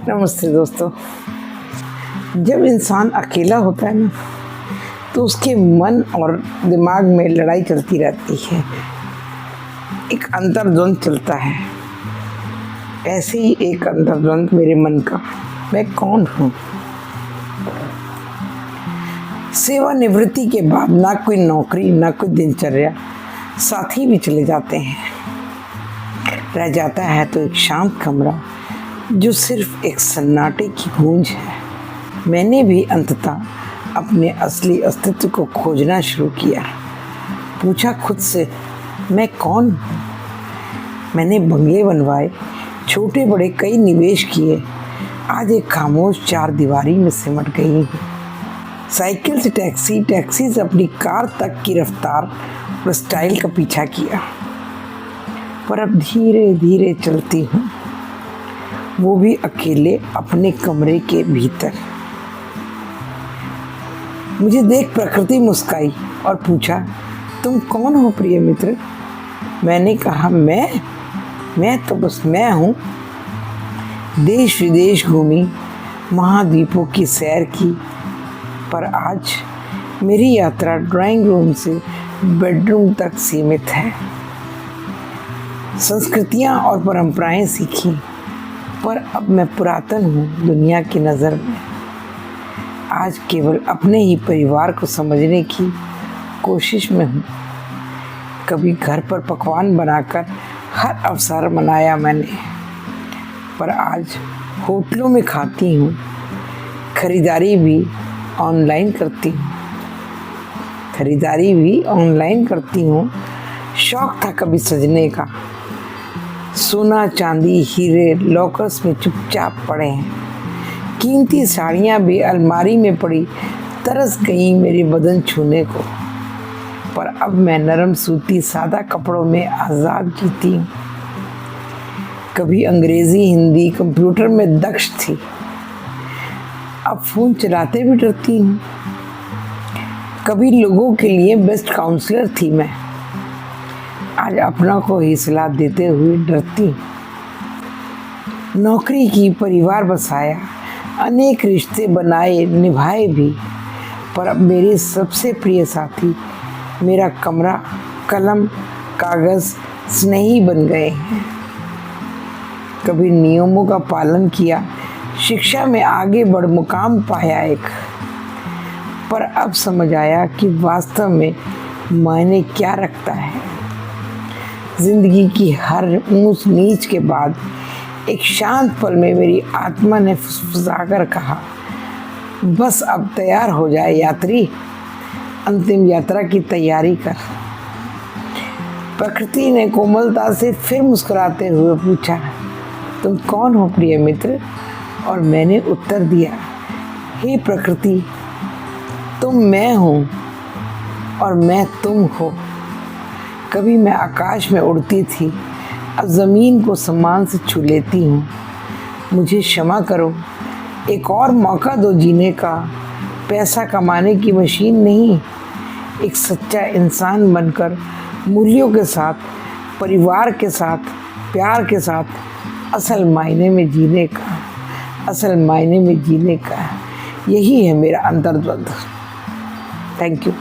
नमस्ते दोस्तों। जब इंसान अकेला होता है ना, तो उसके मन और दिमाग में लड़ाई चलती रहती है, एक अंतर्द्वंद चलता है। ऐसे ही एक अंतर्द्वंद मेरे मन का, मैं कौन हूँ। सेवानिवृत्ति के बाद ना कोई नौकरी, ना कोई दिनचर्या, साथी भी चले जाते हैं। रह जाता है तो एक शांत कमरा जो सिर्फ एक सन्नाटे की गूंज है। मैंने भी अंततः अपने असली अस्तित्व को खोजना शुरू किया। पूछा खुद से, मैं कौन हूँ। मैंने बंगले बनवाए, छोटे बड़े कई निवेश किए। आज एक खामोश चार दीवारी में सिमट गई हूँ। साइकिल से टैक्सी, टैक्सी से अपनी कार तक की रफ्तार और स्टाइल का पीछा किया, पर अब धीरे धीरे चलती हूँ, वो भी अकेले अपने कमरे के भीतर। मुझे देख प्रकृति मुस्काई और पूछा, तुम कौन हो प्रिय मित्र। मैंने कहा, मैं तो बस मैं हूँ। देश विदेश घूमी, महाद्वीपों की सैर की, पर आज मेरी यात्रा ड्राइंग रूम से बेडरूम तक सीमित है। संस्कृतियाँ और परंपराएं सीखी, पर अब मैं पुरातन हूँ दुनिया की नज़र में। आज केवल अपने ही परिवार को समझने की कोशिश में हूँ। कभी घर पर पकवान बनाकर हर अवसर मनाया मैंने, पर आज होटलों में खाती हूँ। खरीदारी भी ऑनलाइन करती हूँ। शौक था कभी सजने का। सोना चांदी हीरे लॉकर्स में चुपचाप पड़े हैं। कीमती साड़ियाँ भी अलमारी में पड़ी तरस गई मेरे बदन छूने को। पर अब मैं नरम सूती सादा कपड़ों में आज़ाद जीती हूँ। कभी अंग्रेज़ी हिंदी कंप्यूटर में दक्ष थी, अब फ़ोन चलाते भी डरती हूँ। कभी लोगों के लिए बेस्ट काउंसलर थी मैं, आज अपना को ही सलाह देते हुए डरती हूँ। नौकरी की, परिवार बसाया, अनेक रिश्ते बनाए निभाए भी, पर अब मेरे सबसे प्रिय साथी मेरा कमरा, कलम, कागज़, स्नेही बन गए हैं। कभी नियमों का पालन किया, शिक्षा में आगे बढ़ मुकाम पाया एक, पर अब समझ आया कि वास्तव में मायने क्या रखता है। जिंदगी की हर ऊंच नीच के बाद एक शांत पल में मेरी आत्मा ने फुसफुसाकर कहा, बस अब तैयार हो जाए यात्री, अंतिम यात्रा की तैयारी कर। प्रकृति ने कोमलता से फिर मुस्कुराते हुए पूछा, तुम कौन हो प्रिय मित्र। और मैंने उत्तर दिया, हे प्रकृति, तुम मैं हूँ और मैं तुम हो। कभी मैं आकाश में उड़ती थी, अब ज़मीन को सम्मान से छू लेती हूँ। मुझे क्षमा करो, एक और मौका दो जीने का। पैसा कमाने की मशीन नहीं, एक सच्चा इंसान बनकर मूल्यों के साथ, परिवार के साथ, प्यार के साथ असल मायने में जीने का। यही है मेरा अंतर्द्वंद। Thank you.